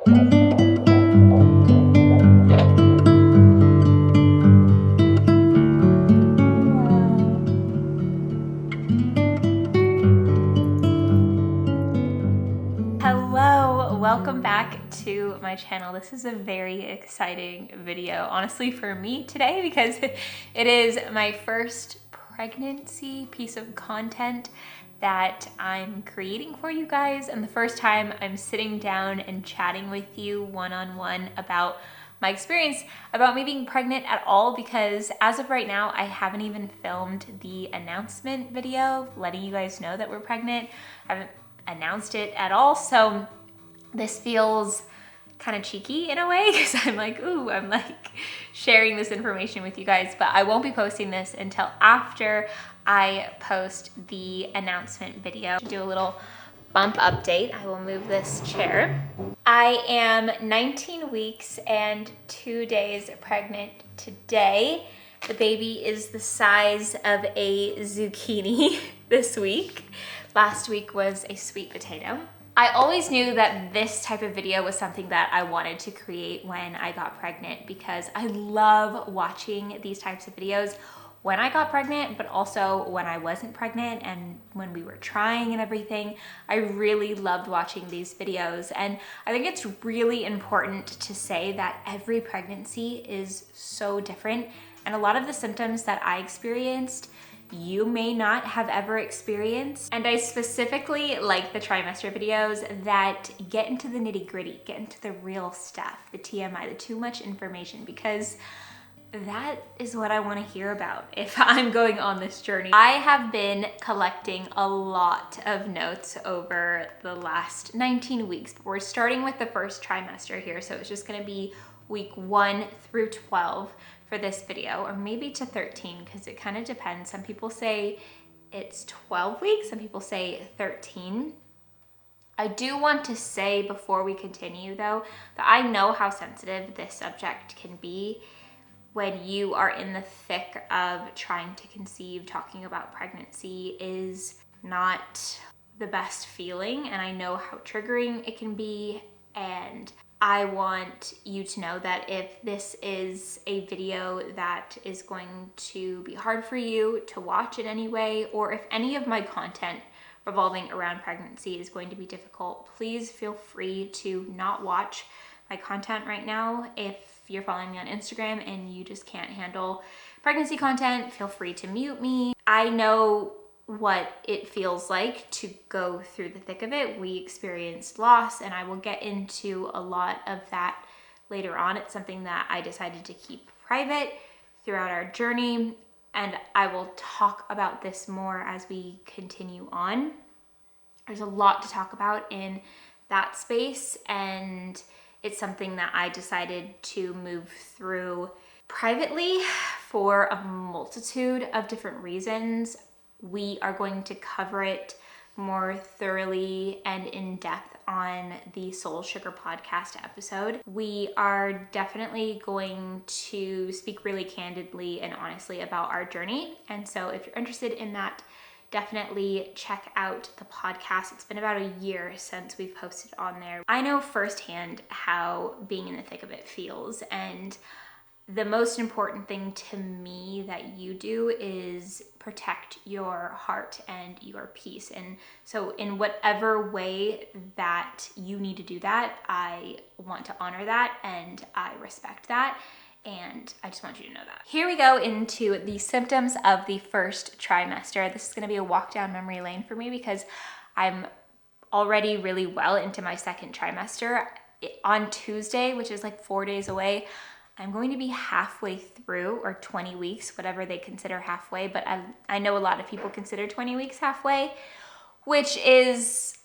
Hello, welcome back to my channel. This is a very exciting video, honestly, for me today because it is my first pregnancy piece of content that I'm creating for you guys, and the first time I'm sitting down and chatting with you one-on-one about my experience about me being pregnant at all, because as of right now, I haven't even filmed the announcement video letting you guys know that we're pregnant. I haven't announced it at all, so this feels kind of cheeky in a way because I'm like, ooh, I'm like sharing this information with you guys, but I won't be posting this until after I post the announcement video. Do a little bump update. I will move this chair. I am 19 weeks and 2 days pregnant today. The baby is the size of a zucchini this week. Last week was a sweet potato. I always knew that this type of video was something that I wanted to create when I got pregnant because I love watching these types of videos when I got pregnant, but also when I wasn't pregnant and when we were trying and everything. I really loved watching these videos, and I think it's really important to say that every pregnancy is so different, and a lot of the symptoms that I experienced you may not have ever experienced. And I specifically like the trimester videos that get into the nitty-gritty, get into the real stuff, the TMI, the too much information, because that is what I want to hear about if I'm going on this journey. I have been collecting a lot of notes over the last 19 weeks, but we're starting with the first trimester here, so it's just going to be week 1 through 12 for this video, or maybe to 13, because it kind of depends. Some people say it's 12 weeks, some people say 13. I do want to say before we continue though, that I know how sensitive this subject can be when you are in the thick of trying to conceive. Talking about pregnancy is not the best feeling, and I know how triggering it can be, and I want you to know that if this is a video that is going to be hard for you to watch in any way, or if any of my content revolving around pregnancy is going to be difficult, please feel free to not watch my content right now. If you're following me on Instagram and you just can't handle pregnancy content, feel free to mute me. I know what it feels like to go through the thick of it. We experienced loss, and I will get into a lot of that later on. It's something that I decided to keep private throughout our journey, and I will talk about this more as we continue on. There's a lot to talk about in that space, and it's something that I decided to move through privately for a multitude of different reasons. We are going to cover it more thoroughly and in depth on the Soul Sugar podcast episode. We are definitely going to speak really candidly and honestly about our journey. And so if you're interested in that, definitely check out the podcast. It's been about a year since we've posted on there. I know firsthand how being in the thick of it feels, and the most important thing to me that you do is protect your heart and your peace. And so in whatever way that you need to do that, I want to honor that and I respect that. And I just want you to know that. Here we go into the symptoms of the first trimester. This is going to be a walk down memory lane for me because I'm already really well into my second trimester. On Tuesday, which is like 4 days away, I'm going to be halfway through, or 20 weeks, whatever they consider halfway, but I know a lot of people consider 20 weeks halfway, which is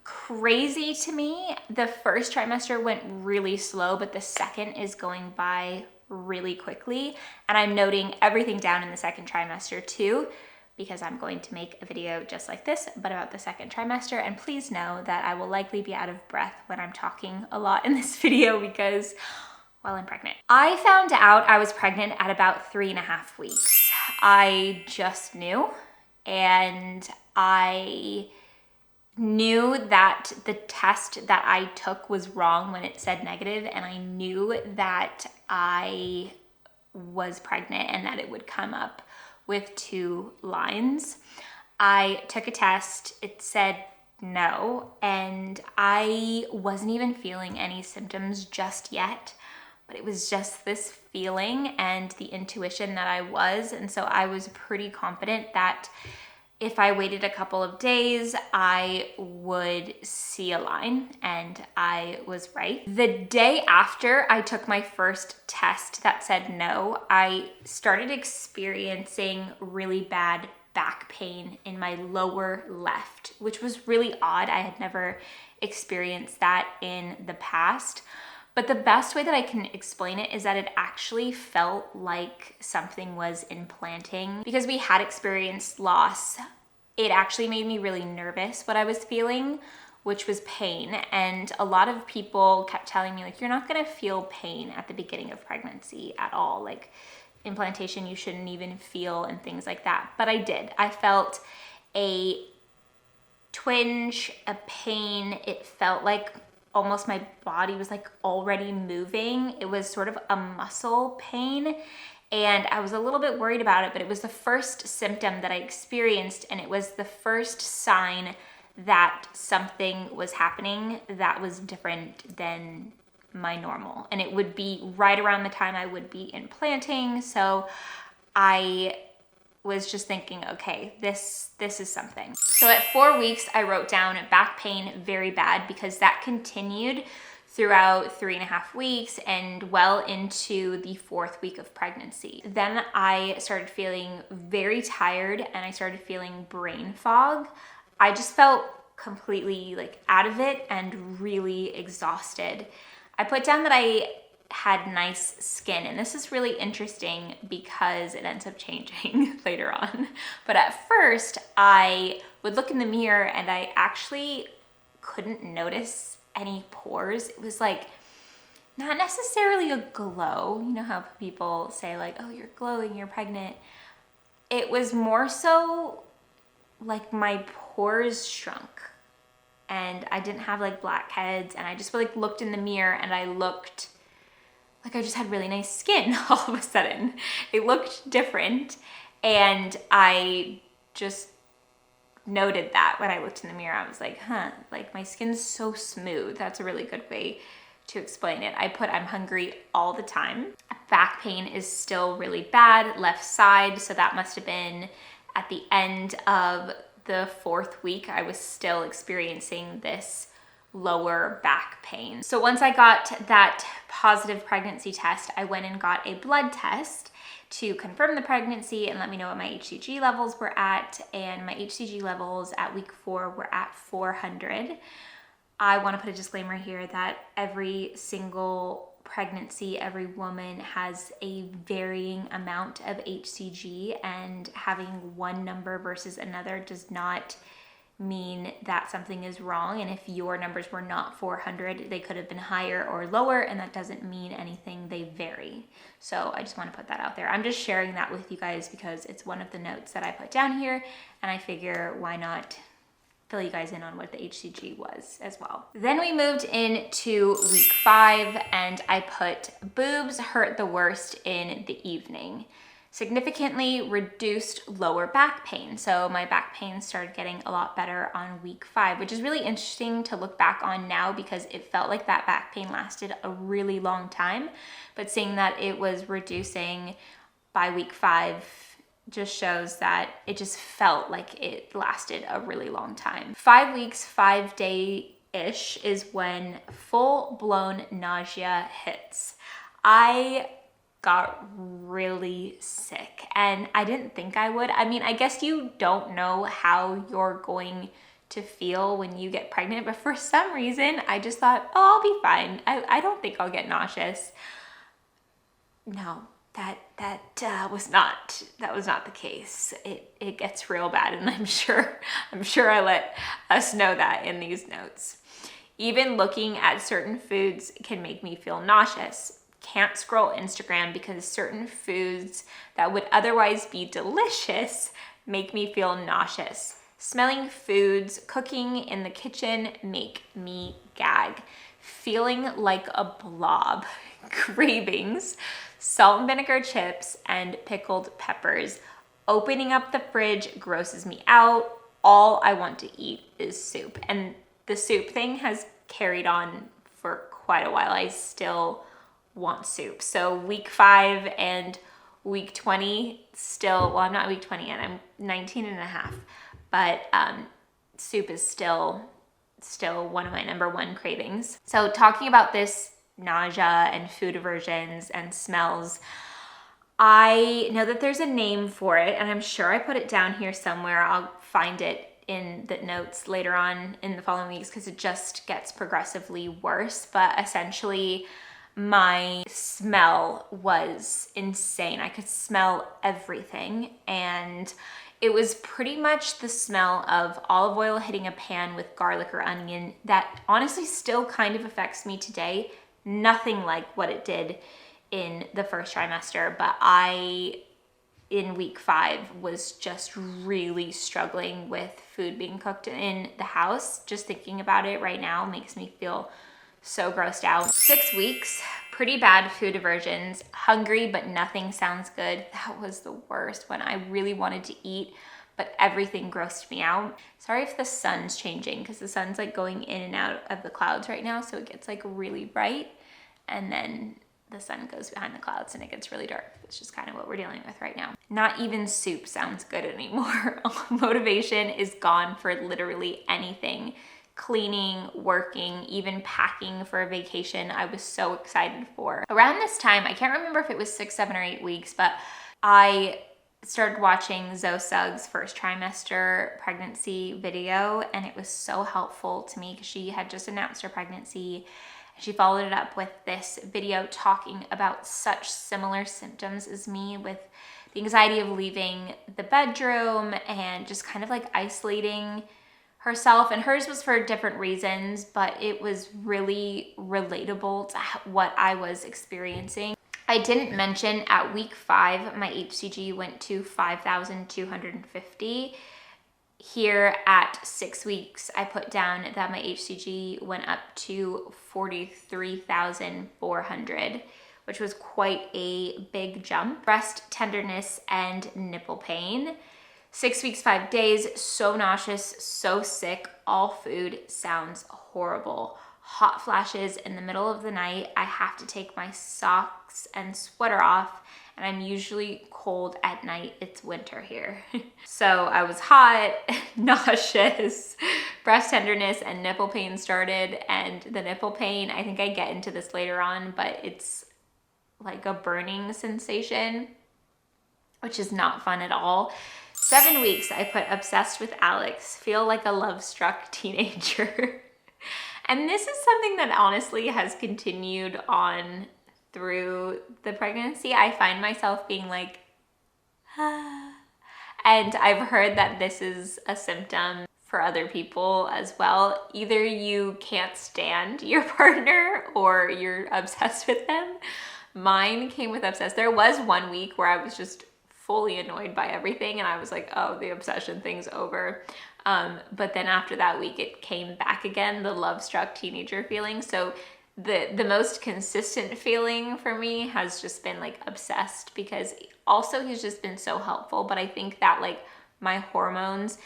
crazy to me. The first trimester went really slow, but the second is going by really quickly, and I'm noting everything down in the second trimester too, because I'm going to make a video just like this, but about the second trimester. And please know that I will likely be out of breath when I'm talking a lot in this video because, well, I'm pregnant. I found out I was pregnant at about 3.5 weeks. I just knew, and I knew that the test that I took was wrong when it said negative, and I knew that I was pregnant and that it would come up with 2 lines. I took a test, it said no, and I wasn't even feeling any symptoms just yet, but it was just this feeling and the intuition that I was. And so I was pretty confident that if I waited a couple of days, I would see a line, and I was right. The day after I took my first test that said no, I started experiencing really bad back pain in my lower left, which was really odd. I had never experienced that in the past. But the best way that I can explain it is that it actually felt like something was implanting. Because we had experienced loss, it actually made me really nervous what I was feeling, which was pain. And a lot of people kept telling me, like, you're not gonna feel pain at the beginning of pregnancy at all. Like, implantation, you shouldn't even feel, and things like that. But I did. I felt a twinge, a pain. It felt like almost my body was like already moving. It was sort of a muscle pain, and I was a little bit worried about it, but it was the first symptom that I experienced, and it was the first sign that something was happening that was different than my normal. And it would be right around the time I would be implanting. So I was just thinking, okay, this is something. So at 4 weeks, I wrote down back pain very bad, because that continued throughout 3.5 weeks and well into the 4th week of pregnancy. Then I started feeling very tired, and I started feeling brain fog. I just felt completely like out of it and really exhausted. I put down that I had nice skin, and this is really interesting because it ends up changing later on. But at first I would look in the mirror and I actually couldn't notice any pores. It was like not necessarily a glow. You know how people say like, oh, you're glowing, you're pregnant. It was more so like my pores shrunk, and I didn't have like blackheads, and I just like looked in the mirror and I looked like I just had really nice skin all of a sudden. It looked different, and I just noted that when I looked in the mirror. I was like, huh, like my skin's so smooth. That's a really good way to explain it. I put I'm hungry all the time. Back pain is still really bad, left side, so that must have been at the end of the 4th week. I was still experiencing this lower back pain. So once I got that positive pregnancy test, I went and got a blood test to confirm the pregnancy and let me know what my HCG levels were at. And my HCG levels at week 4 were at 400. I want to put a disclaimer here that every single pregnancy, every woman has a varying amount of HCG, and having one number versus another does not mean that something is wrong. And if your numbers were not 400, they could have been higher or lower, and that doesn't mean anything. They vary. So I just want to put that out there. I'm just sharing that with you guys because it's one of the notes that I put down here, and I figure why not fill you guys in on what the HCG was as well. Then we moved into week 5, and I put boobs hurt the worst in the evening. Significantly reduced lower back pain. So my back pain started getting a lot better on week 5, which is really interesting to look back on now because it felt like that back pain lasted a really long time. But seeing that it was reducing by week 5 just shows that it just felt like it lasted a really long time. 5 weeks, 5 day-ish is when full-blown nausea hits. I got really sick, and I didn't think I would. I mean, I guess you don't know how you're going to feel when you get pregnant, but for some reason, I just thought, oh, I'll be fine. I don't think I'll get nauseous. No. That was not the case. It gets real bad, and I'm sure I let us know that in these notes. Even looking at certain foods can make me feel nauseous. Can't scroll Instagram because certain foods that would otherwise be delicious make me feel nauseous. Smelling foods, cooking in the kitchen make me gag. Feeling like a blob. Cravings, salt and vinegar chips, and pickled peppers. Opening up the fridge grosses me out. All I want to eat is soup. And the soup thing has carried on for quite a while. I still want soup. So week 5 and week 20 still, well, I'm not week 20 yet, I'm 19 and a half, but soup is still one of my #1 cravings. So talking about this nausea and food aversions and smells, I know that there's a name for it, and I'm sure I put it down here somewhere. I'll find it in the notes later on in the following weeks because it just gets progressively worse. But essentially, my smell was insane. I could smell everything, and it was pretty much the smell of olive oil hitting a pan with garlic or onion that honestly still kind of affects me today. Nothing like what it did in the first trimester, but I, in week 5, was just really struggling with food being cooked in the house. Just thinking about it right now makes me feel so grossed out. 6 weeks, pretty bad food aversions. Hungry, but nothing sounds good. That was the worst when I really wanted to eat, but everything grossed me out. Sorry if the sun's changing because the sun's like going in and out of the clouds right now. So it gets like really bright and then the sun goes behind the clouds and it gets really dark. It's just kind of what we're dealing with right now. Not even soup sounds good anymore. Motivation is gone for literally anything. Cleaning, working, even packing for a vacation I was so excited for. Around this time, I can't remember if it was 6, 7, or 8 weeks, but I started watching Zoe Suggs' first trimester pregnancy video, and it was so helpful to me because she had just announced her pregnancy. She followed it up with this video talking about such similar symptoms as me, with the anxiety of leaving the bedroom and just kind of like isolating herself. And hers was for different reasons, but it was really relatable to what I was experiencing. I didn't mention at week 5, my HCG went to 5,250. Here at 6 weeks, I put down that my HCG went up to 43,400, which was quite a big jump. Breast tenderness and nipple pain. 6 weeks, 5 days, so nauseous, so sick. All food sounds horrible. Hot flashes in the middle of the night. I have to take my socks and sweater off, and I'm usually cold at night. It's winter here. So I was hot, nauseous, breast tenderness, and nipple pain started. And the nipple pain, I think I get into this later on, but it's like a burning sensation, which is not fun at all. 7 weeks, I put obsessed with Alex, feel like a love-struck teenager. And this is something that honestly has continued on through the pregnancy. I find myself being like, ah. And I've heard that this is a symptom for other people as well. Either you can't stand your partner or you're obsessed with them. Mine came with obsessed. There was 1 week where I was just fully annoyed by everything and I was like, oh, the obsession thing's over. But then after that week, it came back again, the love-struck teenager feeling. So the most consistent feeling for me has just been like obsessed, because also he's just been so helpful. But I think that like my hormones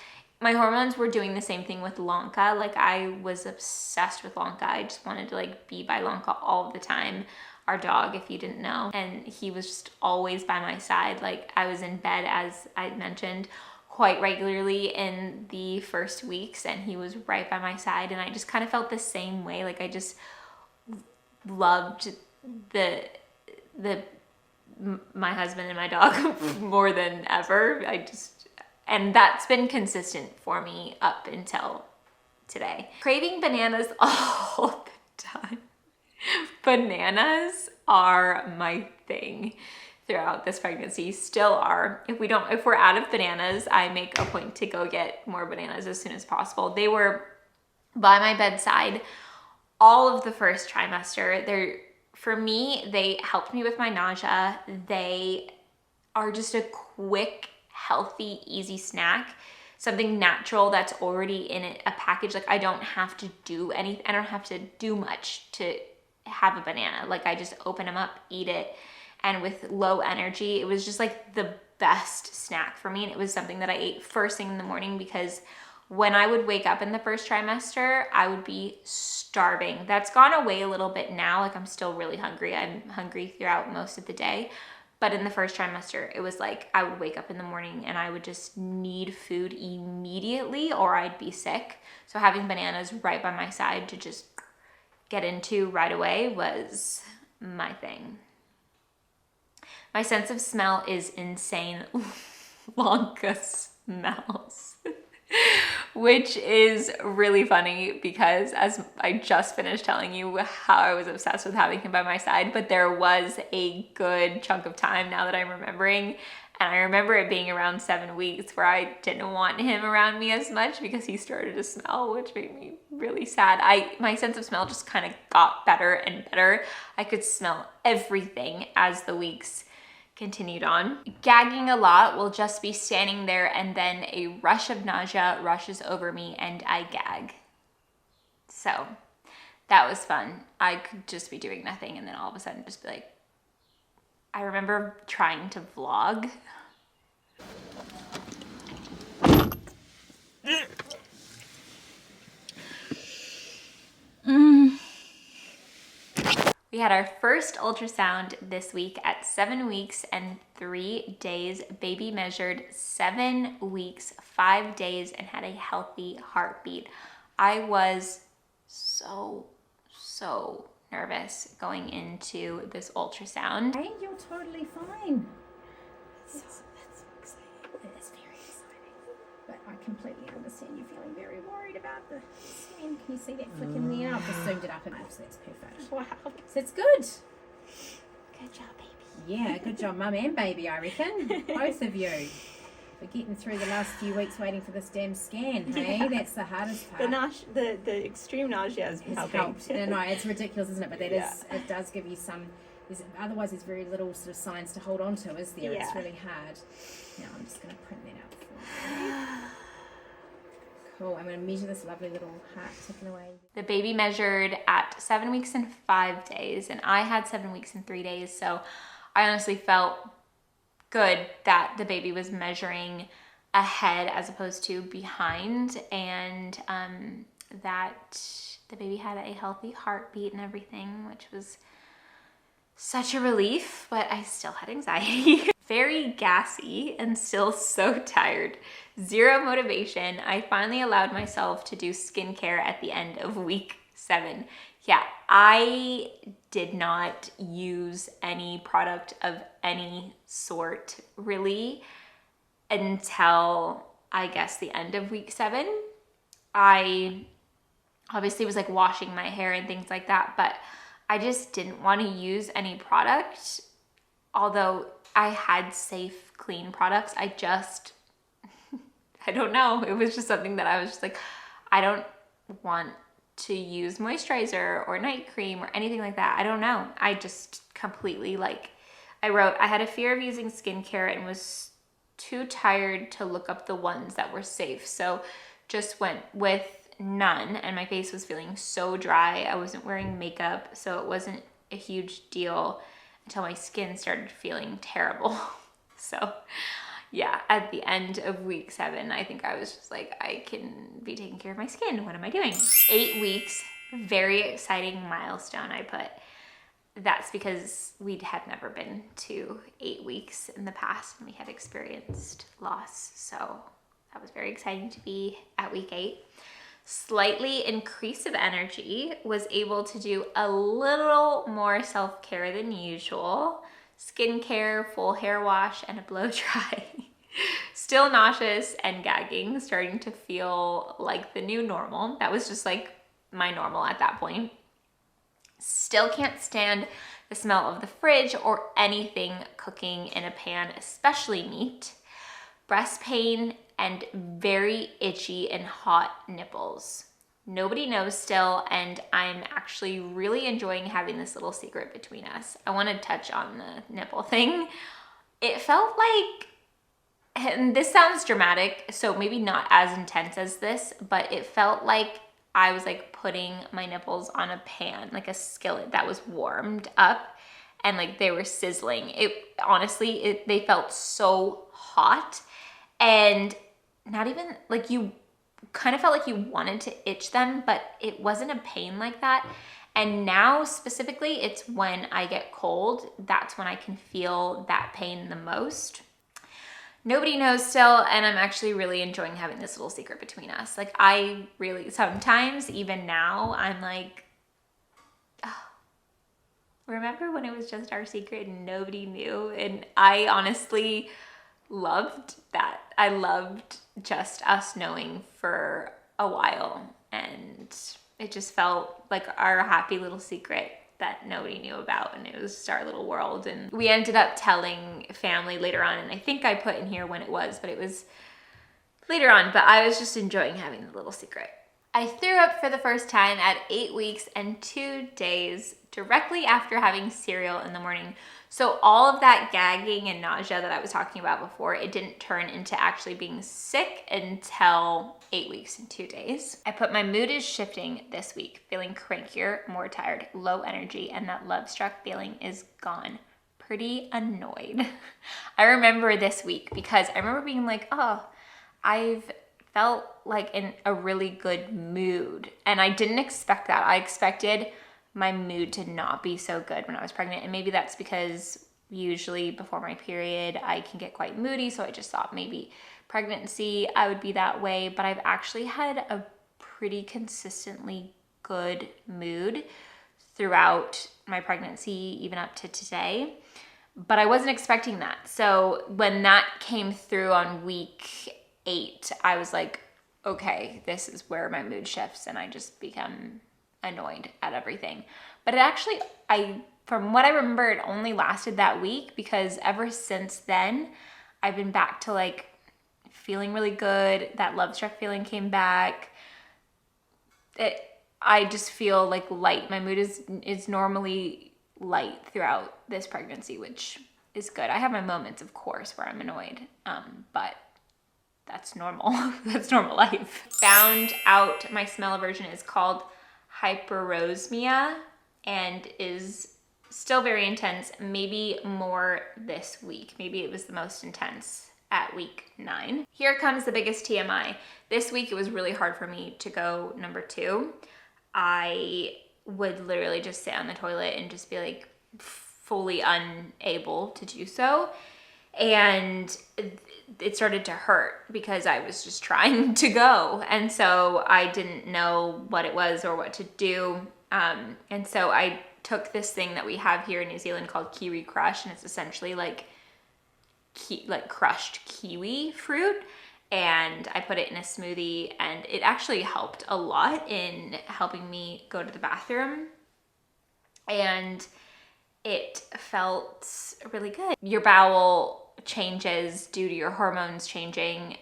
were doing the same thing with Lanka. Like I was obsessed with Lanka. I just wanted to like be by Lanka all the time. Our dog, if you didn't know. And he was just always by my side. Like I was in bed, as I mentioned, quite regularly in the first weeks, and he was right by my side. And I just kind of felt the same way. Like I just loved my husband and my dog more than ever. And that's been consistent for me up until today. Craving bananas all the time. Bananas are my thing throughout this pregnancy, still are. If we're out of bananas, I make a point to go get more bananas as soon as possible. They were by my bedside all of the first trimester. For me, they helped me with my nausea. They are just a quick, healthy, easy snack. something natural that's already in a package. Like I don't have to do anything. I don't have to do much to have a banana. Like I just open them up, eat it. And with low energy, it was just like the best snack for me. And it was something that I ate first thing in the morning, because when I would wake up in the first trimester, I would be starving. That's gone away a little bit now. Like I'm still really hungry. I'm hungry throughout most of the day. But in the first trimester, it was like I would wake up in the morning and I would just need food immediately or I'd be sick. So having bananas right by my side to just get into right away was my thing. My sense of smell is insane. Lanka smells. Which is really funny because as I just finished telling you how I was obsessed with having him by my side, but there was a good chunk of time now that I'm remembering. And I remember it being around 7 weeks where I didn't want him around me as much because he started to smell, which made me really sad. My sense of smell just kind of got better and better. I could smell everything as the weeks continued on. Gagging a lot will just be standing there and then a rush of nausea rushes over me and I gag. So that was fun. I could just be doing nothing and then all of a sudden just be like, I remember trying to vlog. We had our first ultrasound this week at 7 weeks and 3 days. Baby measured 7 weeks, 5 days, and had a healthy heartbeat. I was so nervous going into this ultrasound. Hey, you're totally fine. That's exciting. It is very exciting. But I completely understand you feeling very worried about the skin. Can you see that flick in there? I've just zoomed it up and up, so that's perfect. Wow. So it's good. Good job, baby. Yeah, good job, mum and baby, I reckon. Both of you. We're getting through the last few weeks waiting for this damn scan, hey? Yeah. That's the hardest part. The extreme nausea has helped. No, it's ridiculous, isn't it? But that is, it does give you some, otherwise there's very little sort of signs to hold on to, is there? Yeah. It's really hard. Now I'm just going to print that out for you. Cool, I'm going to measure this lovely little heart ticking away. The baby measured at 7 weeks and 5 days, and I had 7 weeks and 3 days, so I honestly felt good that the baby was measuring ahead as opposed to behind, and that the baby had a healthy heartbeat and everything, which was such a relief, but I still had anxiety. Very gassy and still so tired. Zero motivation. I finally allowed myself to do skincare at the end of week 7. Yeah, I did not use any product of any sort really until I guess the end of week 7. I obviously was like washing my hair and things like that, but I just didn't want to use any product. Although I had safe, clean products, I don't know. It was just something that I was just like, I don't want to use moisturizer or night cream or anything like that. I don't know. I just completely I had a fear of using skincare and was too tired to look up the ones that were safe. So just went with none, and my face was feeling so dry. I wasn't wearing makeup, so it wasn't a huge deal until my skin started feeling terrible. So yeah, at the end of week 7, I think I was just like, I can be taking care of my skin. What am I doing? 8 weeks, very exciting milestone I put. That's because we had never been to 8 weeks in the past and we had experienced loss. So that was very exciting to be at week 8. Slightly increasive energy, was able to do a little more self-care than usual. Skincare, full hair wash, and a blow dry. Still nauseous and gagging, starting to feel like the new normal. That was just like my normal at that point. Still can't stand the smell of the fridge or anything cooking in a pan, especially meat. Breast pain and very itchy and hot nipples. Nobody knows still, and I'm actually really enjoying having this little secret between us. I want to touch on the nipple thing. It felt like and this sounds dramatic, so maybe not as intense as this, but it felt like I was like putting my nipples on a pan, like a skillet that was warmed up, and like they were sizzling. It honestly, they felt so hot, and not even like, you kind of felt like you wanted to itch them, but it wasn't a pain like that. And now specifically, it's when I get cold, that's when I can feel that pain the most. Nobody knows still, and I'm actually really enjoying having this little secret between us. Like, I really, sometimes even now, I'm like, oh, remember when it was just our secret and nobody knew? And I honestly loved that. I loved just us knowing for a while, and it just felt like our happy little secret that nobody knew about, and it was just our little world. And we ended up telling family later on, and I think I put in here when it was, but it was later on. But I was just enjoying having the little secret. I threw up for the first time at 8 weeks and 2 days directly after having cereal in the morning. So all of that gagging and nausea that I was talking about before, it didn't turn into actually being sick until 8 weeks and 2 days. I put my mood is shifting this week, feeling crankier, more tired, low energy, and that love struck feeling is gone. Pretty annoyed. I remember this week because I remember being like, oh, I've felt like in a really good mood. And I didn't expect that. I expected my mood to not be so good when I was pregnant. And maybe that's because usually before my period, I can get quite moody. So I just thought maybe pregnancy, I would be that way. But I've actually had a pretty consistently good mood throughout my pregnancy, even up to today. But I wasn't expecting that. So when that came through on week 8, I was like, okay, this is where my mood shifts, and I just become annoyed at everything. But it actually, from what I remember, it only lasted that week, because ever since then, I've been back to like feeling really good. That love struck feeling came back. I just feel like light. My mood is normally light throughout this pregnancy, which is good. I have my moments, of course, where I'm annoyed, but that's normal. That's normal life. Found out my smell aversion is called hyperosmia and is still very intense, maybe more this week. Maybe it was the most intense at week 9. Here comes the biggest TMI. This week it was really hard for me to go number 2. I would literally just sit on the toilet and just be like fully unable to do so. And it started to hurt because I was just trying to go. And so I didn't know what it was or what to do. And so I took this thing that we have here in New Zealand called Kiwi Crush. And it's essentially like crushed kiwi fruit. And I put it in a smoothie, and it actually helped a lot in helping me go to the bathroom. And it felt really good. Your bowel changes due to your hormones changing.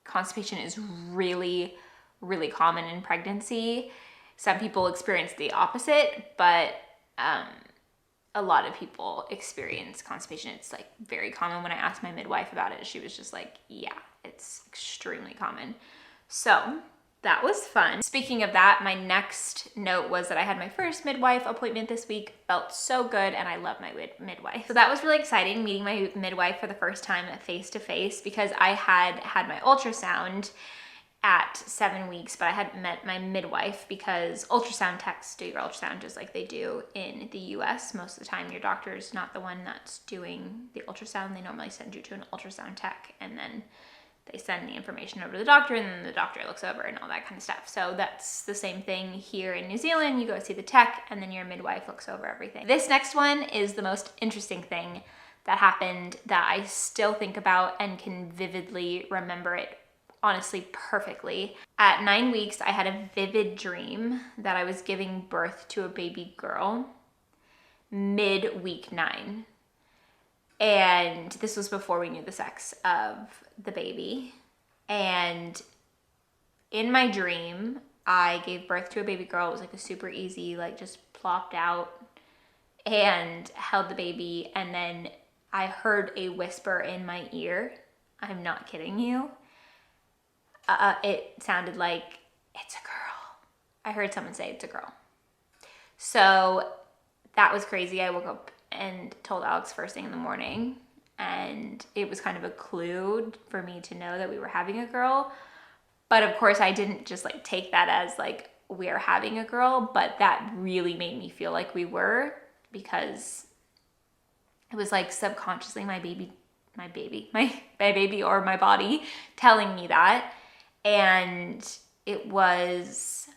Constipation is really, really common in pregnancy. Some people experience the opposite, but a lot of people experience constipation. It's like very common. When I asked my midwife about it, she was just like, yeah, it's extremely common. So that was fun. Speaking of that, my next note was that I had my first midwife appointment this week. Felt so good, and I love my midwife. So that was really exciting, meeting my midwife for the first time face to face, because I had my ultrasound at 7 weeks, but I hadn't met my midwife because ultrasound techs do your ultrasound just like they do in the US. Most of the time, your doctor is not the one that's doing the ultrasound. They normally send you to an ultrasound tech, and then they send the information over to the doctor, and then the doctor looks over and all that kind of stuff. So that's the same thing here in New Zealand. You go see the tech, and then your midwife looks over everything. This next one is the most interesting thing that happened that I still think about and can vividly remember it, honestly, perfectly. At 9 weeks, I had a vivid dream that I was giving birth to a baby girl mid-week 9. And this was before we knew the sex of the baby. And in my dream, I gave birth to a baby girl. It was like a super easy, like just plopped out and held the baby. And then I heard a whisper in my ear I'm not kidding you. It sounded like, it's a girl. I heard someone say it's a girl. So that was crazy. I woke up and told Alex first thing in the morning, and it was kind of a clue for me to know that we were having a girl. But of course I didn't just like take that as like we're having a girl, but that really made me feel like we were, because it was like subconsciously my baby or my body telling me that. And it was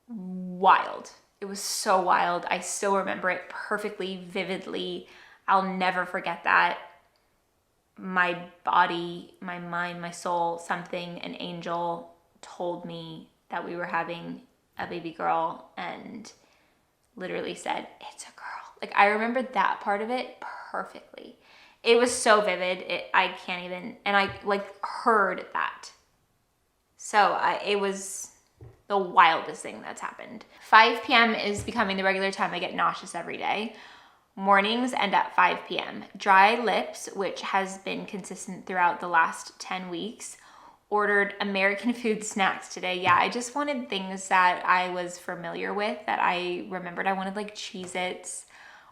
wild. It was so wild. I still remember it perfectly, vividly. I'll never forget that. My body, my mind, my soul, something, an angel told me that we were having a baby girl and literally said, it's a girl. Like, I remembered that part of it perfectly. It was so vivid. I can't even, and I like heard that. So it was the wildest thing that's happened. 5 p.m. is becoming the regular time I get nauseous every day. Mornings end at 5 p.m. Dry lips, which has been consistent throughout the last 10 weeks. Ordered American food snacks today. Yeah, I just wanted things that I was familiar with, that I remembered. I wanted like Cheez-Its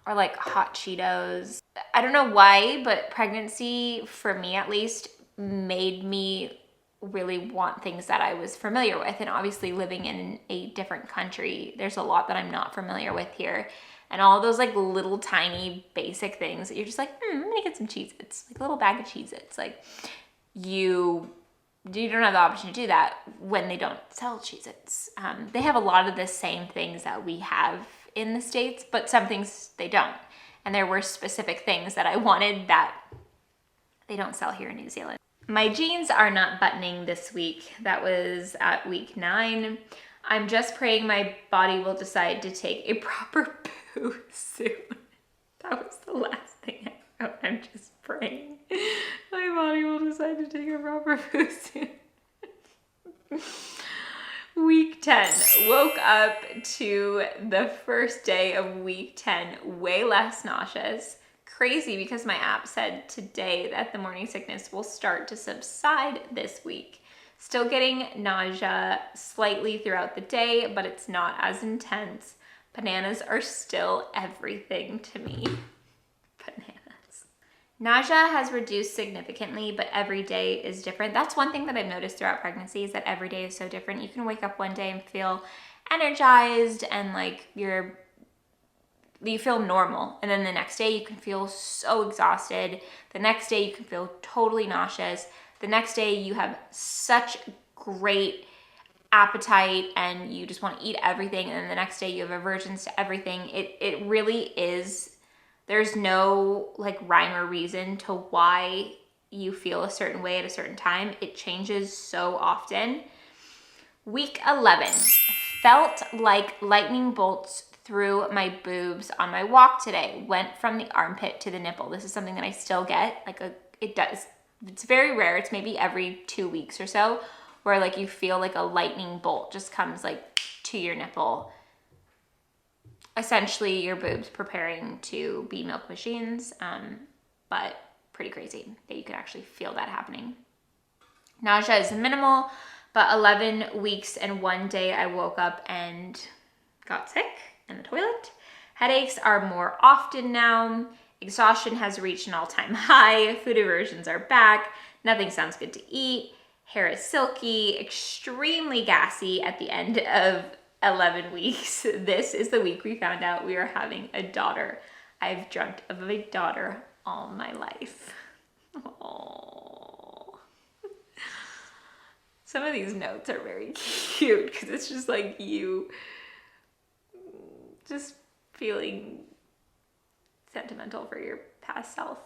or like hot Cheetos. I don't know why, but pregnancy, for me at least, made me really want things that I was familiar with. And obviously living in a different country, there's a lot that I'm not familiar with here. And all those like little tiny basic things that you're just like, I'm gonna get some Cheez-Its, like a little bag of Cheez-Its. Like you don't have the option to do that when they don't sell Cheez-Its. They have a lot of the same things that we have in the States, but some things they don't. And there were specific things that I wanted that they don't sell here in New Zealand. My jeans are not buttoning this week. That was at week 9. I'm just praying my body will decide to take a proper poo soon. That was the last thing I wrote. I'm just praying my body will decide to take a proper poo soon. Week 10. Woke up to the first day of week 10 way less nauseous. Crazy, because my app said today that the morning sickness will start to subside this week. Still getting nausea slightly throughout the day, but it's not as intense. Bananas are still everything to me. Bananas. Nausea has reduced significantly, but every day is different. That's one thing that I've noticed throughout pregnancy, is that every day is so different. You can wake up one day and feel energized and like you feel normal, and then the next day you can feel so exhausted. The next day you can feel totally nauseous. The next day you have such great appetite and you just want to eat everything, and then the next day you have aversions to everything. It really is, there's no like rhyme or reason to why you feel a certain way at a certain time. It changes so often. Week 11, felt like lightning bolts through my boobs on my walk today. Went from the armpit to the nipple. This is something that I still get. It does. It's very rare. It's maybe every 2 weeks or so, where like you feel like a lightning bolt just comes like to your nipple. Essentially your boobs preparing to be milk machines, but pretty crazy that you could actually feel that happening. Nausea is minimal, but 11 weeks and 1 day I woke up and got sick in the toilet. Headaches are more often now. Exhaustion has reached an all-time high. Food aversions are back. Nothing sounds good to eat. Hair is silky, extremely gassy at the end of 11 weeks. This is the week we found out we are having a daughter. I've dreamt of a daughter all my life. Aww. Some of these notes are very cute because it's just like you just feeling sentimental for your past self.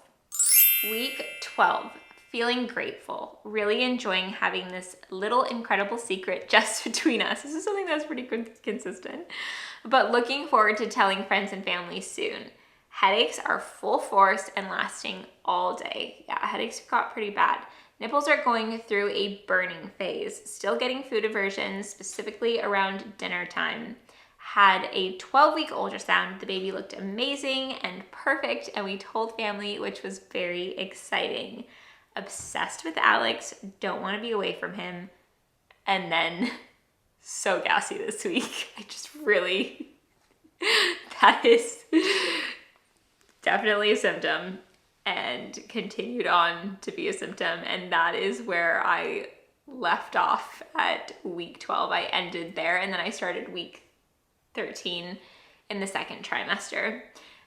Week 12, feeling grateful, really enjoying having this little incredible secret just between us. This is something that's pretty consistent, but looking forward to telling friends and family soon. Headaches are full force and lasting all day. Yeah, headaches got pretty bad. Nipples are going through a burning phase. Still getting food aversions, specifically around dinner time. Had a 12-week ultrasound. The baby looked amazing and perfect, and we told family, which was very exciting. obsessed with Alex, don't want to be away from him, and then so gassy this week. I just really, that is definitely a symptom and continued on to be a symptom. And that is where I left off at week 12. I ended there, and then I started week 13 in the second trimester.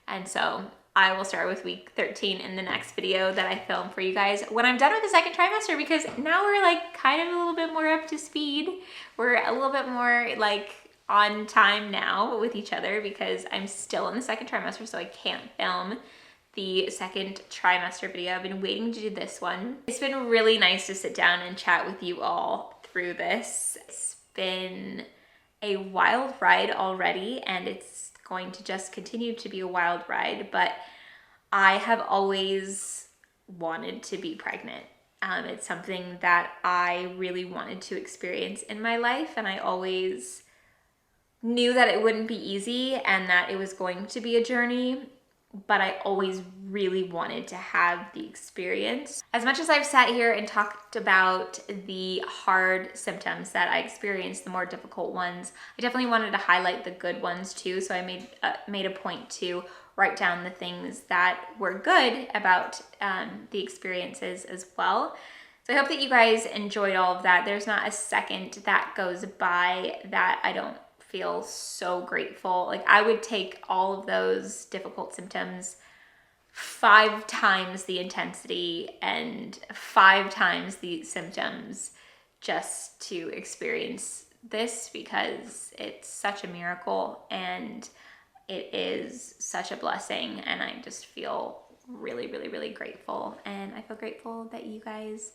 And so I will start with week 13 in the next video that I film for you guys when I'm done with the second trimester, because now we're like kind of a little bit more up to speed. We're a little bit more like on time now with each other, because I'm still in the second trimester, so I can't film the second trimester video. I've been waiting to do this one. It's been really nice to sit down and chat with you all through this. It's been a wild ride already, and it's going to just continue to be a wild ride, but I have always wanted to be pregnant. It's something that I really wanted to experience in my life, and I always knew that it wouldn't be easy and that it was going to be a journey, but I always really wanted to have the experience. As much as I've sat here and talked about the hard symptoms that I experienced, the more difficult ones, I definitely wanted to highlight the good ones too. So I made a point to write down the things that were good about the experiences as well. So I hope that you guys enjoyed all of that. There's not a second that goes by that I don't feel so grateful. Like, I would take all of those difficult symptoms 5 times the intensity and 5 times the symptoms just to experience this, because it's such a miracle and it is such a blessing, and I just feel really, really, really grateful. And I feel grateful that you guys,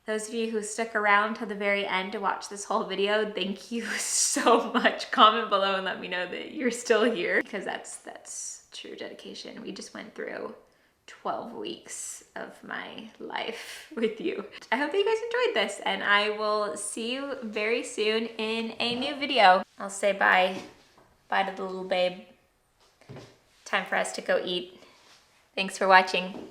those of you who stuck around to the very end to watch this whole video, thank you so much. Comment below and let me know that you're still here, because that's true dedication. We just went through 12 weeks of my life with you. I hope that you guys enjoyed this, and I will see you very soon in a new video. I'll say bye. Bye to the little babe. Time for us to go eat. Thanks for watching.